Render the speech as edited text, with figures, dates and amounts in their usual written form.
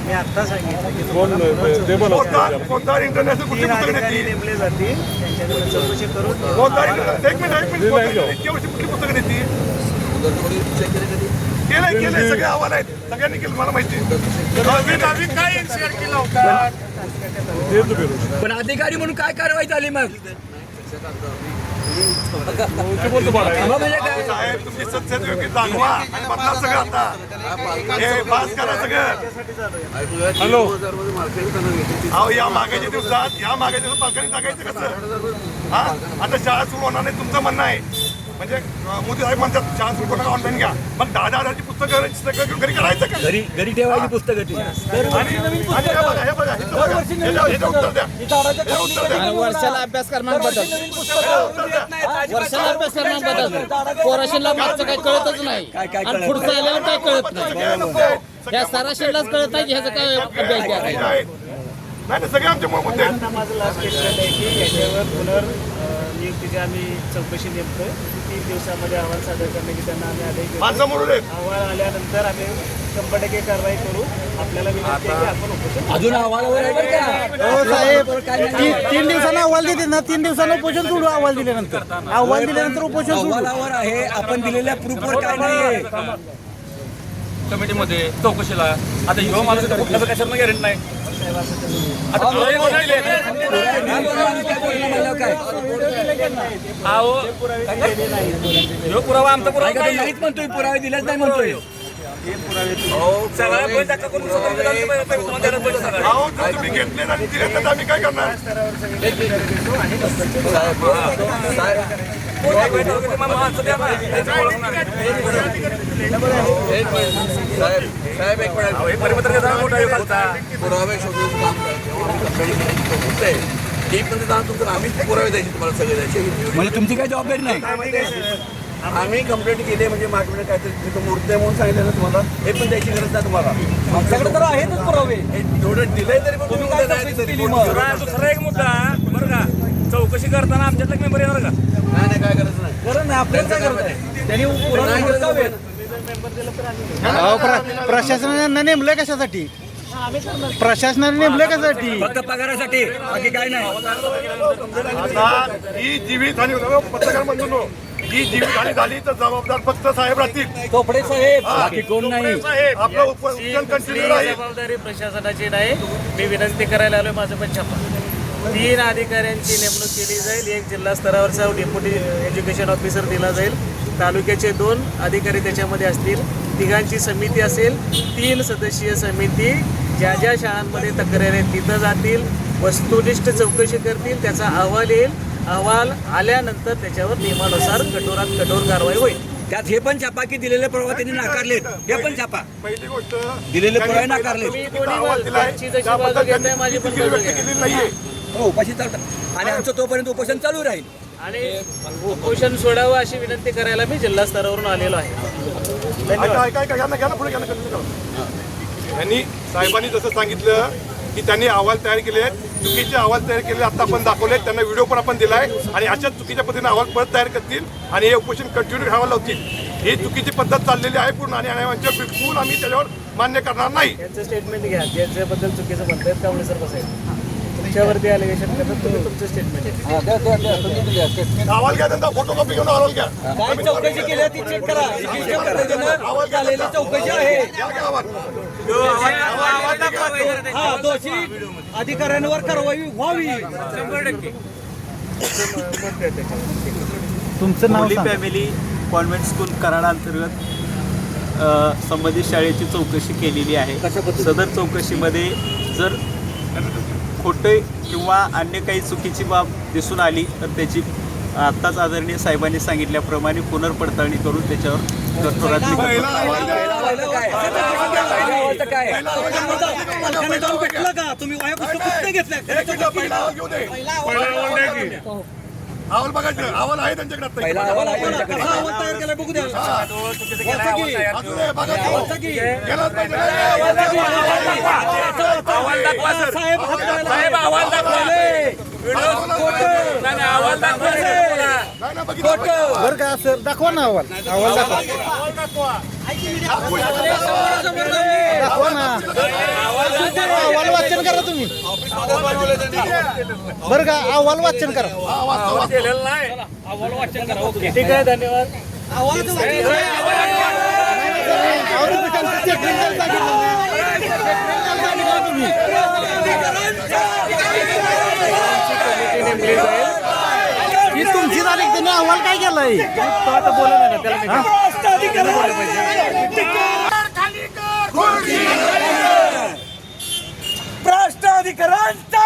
मी आता सांगितलं कोणता इंटरनॅशनल कुठली पुस्तकं देते नेमले जातील त्यांच्याकडे चौकशी करून एक मिनिट कुठली पुस्तकं देते केलंय सगळे अहवाल आहेत सगळ्यांनी केलं मला माहिती काय शेअर केला होता पण अधिकारी म्हणून काय कारवाई झाली मग साहेब तुमची सत्य दाखवा आणि बदला सगळं आता हे पास करा सगळं हॅलो अहो या मागाच्या दिवसात पालकांनी टाकायचं कसं हा आता शाळा सुरू होणार नाही तुमचं म्हणणं आहे म्हणजे मोदी साहेब म्हणतात शाळा सुरू करा ऑनलाईन घ्या मग 10,000ची पुस्तकं सगळं घरी करायचं का घरी ठेवायची पुस्तकं ती वर्षाला अभ्यास क्रमांक बदल वर्षाला अभ्यास क्रमांक बदल पोराशीला मागचं काही कळतच नाही आणि पुढचं आल्यावर काही कळत नाही या सरासरीलाच कळत नाही की ह्याचा काय अभ्यास घ्या नाही सगळे आमच्या मुद्दे आता माझं लास्ट स्टेटमेंट आहे की याच्यावर नियुक्तीची आम्ही चौकशी नेमतोय 3 दिवसामध्ये अहवाल सादर करण्याची त्यांना आम्ही आदेश देतो. अहवाल आल्यानंतर आम्ही 100% कारवाई करू. आपल्याला विनंती आहे की आपण उपोषण अजून अहवालावर आहे बरं का? साहेब 3 दिवसांना अहवाल देते ना 3 दिवसांना उपोषण सोडू अहवाल दिल्यानंतर उपोषण सोडू अहवालावर आहे आपण दिलेल्या प्रूफवर काय नाहीये कमिटीमध्ये चौकशीला आता ह्यो माणूस कुठल्या कशाला गॅरंटी नाही आता ह्यो पुरावा आमचा पुरावा नाहीच म्हणतोय पुरावे दिलेच नाही म्हणतोय तुम्ही घेतले आणि दिले तर आम्ही काय करणार साहेब एक पुरावे शोधून काम होतंय ही पण तुमचं आम्हीच पुरावे द्यायचे तुम्हाला सगळे द्यायचे म्हणजे तुमची काही जबाबदारी नाही आम्ही कंप्लेंट केली म्हणजे मागकडे काहीतरी मूर्ती म्हणून सांगितलं ना तुम्हाला हे पण द्यायची गरज नाही तुम्हाला आमच्याकडे तर आहेतच पुरावे एवढं दिलंय तरी पण तुम्ही उद्या द्यायचं तरी दुसरा एक मुद्दा बरं का चौकशी करताना आमच्यातला मेंबर येणार का नाही काय गरज नाही गरज नाही आपल्याला काय करत आहे त्यांनी पुरावे हुडकावेत. प्रशासनाने नेमलंय कशासाठी प्रशासनाने नेमलंय कशासाठी फक्त पगारासाठी बाकी काय नाही आता ही जीवितहानी पत्रकार बंधूंनो ही जीवितहानी झाली तर जबाबदार फक्त साहेब राहतील चोपडे साहेब बाकी कोण नाही साहेब आपलं उपोषण कंटिन्यू राहील जबाबदारी प्रशासनाची नाही. मी विनंती करायला आलोय माझं पण छापा 3 अधिकाऱ्यांची नेमणूक केली जाईल. एक जिल्हा स्तरावरचा डेप्युटी एज्युकेशन ऑफिसर दिला जाईल. तालुक्याचे 2 अधिकारी त्याच्यामध्ये असतील. तिघांची समिती असेल. 3 सदस्यीय समिती ज्या ज्या शाळांमध्ये तक्रारी आहेत तिथं जातील वस्तुनिष्ठ चौकशी करतील त्याचा अहवाल येईल. अहवाल आल्यानंतर त्याच्यावर नियमानुसार कठोरात कठोर कारवाई होईल. त्यात हे पण छापा की दिलेले पुरावा त्यांनी नाकारलेत हे पण छापा पहिली गोष्ट दिलेले पुरावे नाकारलेत मी दोन्ही बाजूची जशी बाजू घेताय माझी पण बाजू घ्या. केलेली नाहीये हो उपाशी चालतात आणि आमचं तोपर्यंत उपोषण चालू राहील आणि उपोषण सोडावं अशी विनंती करायला मी जिल्हा स्तरावरून आलेलो आहे. त्यांनी साहेबांनी जसं सांगितलं की त्यांनी अहवाल तयार केले चुकीचे अहवाल तयार केले आता आपण दाखवले त्यांना व्हिडिओ पण आपण दिलाय आणि अशाच चुकीच्या पद्धतीने अहवाल परत तयार करतील आणि हे उपोषण कंटिन्यू ठेवायला लावतील. ही चुकीची पद्धत चाललेली आहे पूर्ण आणि बिलकुल आम्ही त्याच्यावर मान्य करणार नाही. यांचं स्टेटमेंट घ्या ज्याच्याबद्दल चुकीचं म्हणतायत कावळे सर बसायचं तुमच्यावरती अलिगेशन करतात तुम्ही तुमचं स्टेटमेंट अहवाल घ्या त्यांचा फोटोकॉपी घेऊन अहवाल घ्या काय चौकशी केली ती चेक करा झालेली चौकशी आहे हा दोषी अधिकाऱ्यांवर कारवाई व्हावी 100%. तुमचं नाव सांगा. फॅमिली कॉन्व्हेंट स्कूल कराड अंतर्गत संबंधित शाळेची चौकशी केलेली आहे. सदर चौकशीमध्ये जर खोटे किंवा अन्य काही चुकीची बाब दिसून आली तर त्याची आत्ताच आदरणीय साहेबांनी सांगितल्याप्रमाणे पुनर्पडताळणी करून त्याच्यावर कठोरातली अहवाल बघायचं अहवाल आहे त्यांच्याकडे पहिला अहवाल आहे त्यांच्याकडे. तयार केलाय बघू द्या साहेब अहवाल दाखवा नाही, अहवाल दाखवायचा आहे तुम्हाला. नाही ना, बघितलं. बरं का सर दाखवा ना अहवाल दाखवा ना अहवाल वाचन करा तुम्ही बरं का अहवाल वाचन करा अहवाल केलेला नाही. ठीक आहे, धन्यवाद. नेमली जाईल. ही तुमची झाली त्यांनी अहवाल काय केलाय तो आता बोला ना, त्याला मी भ्रष्ट अधिकाऱ्यांचा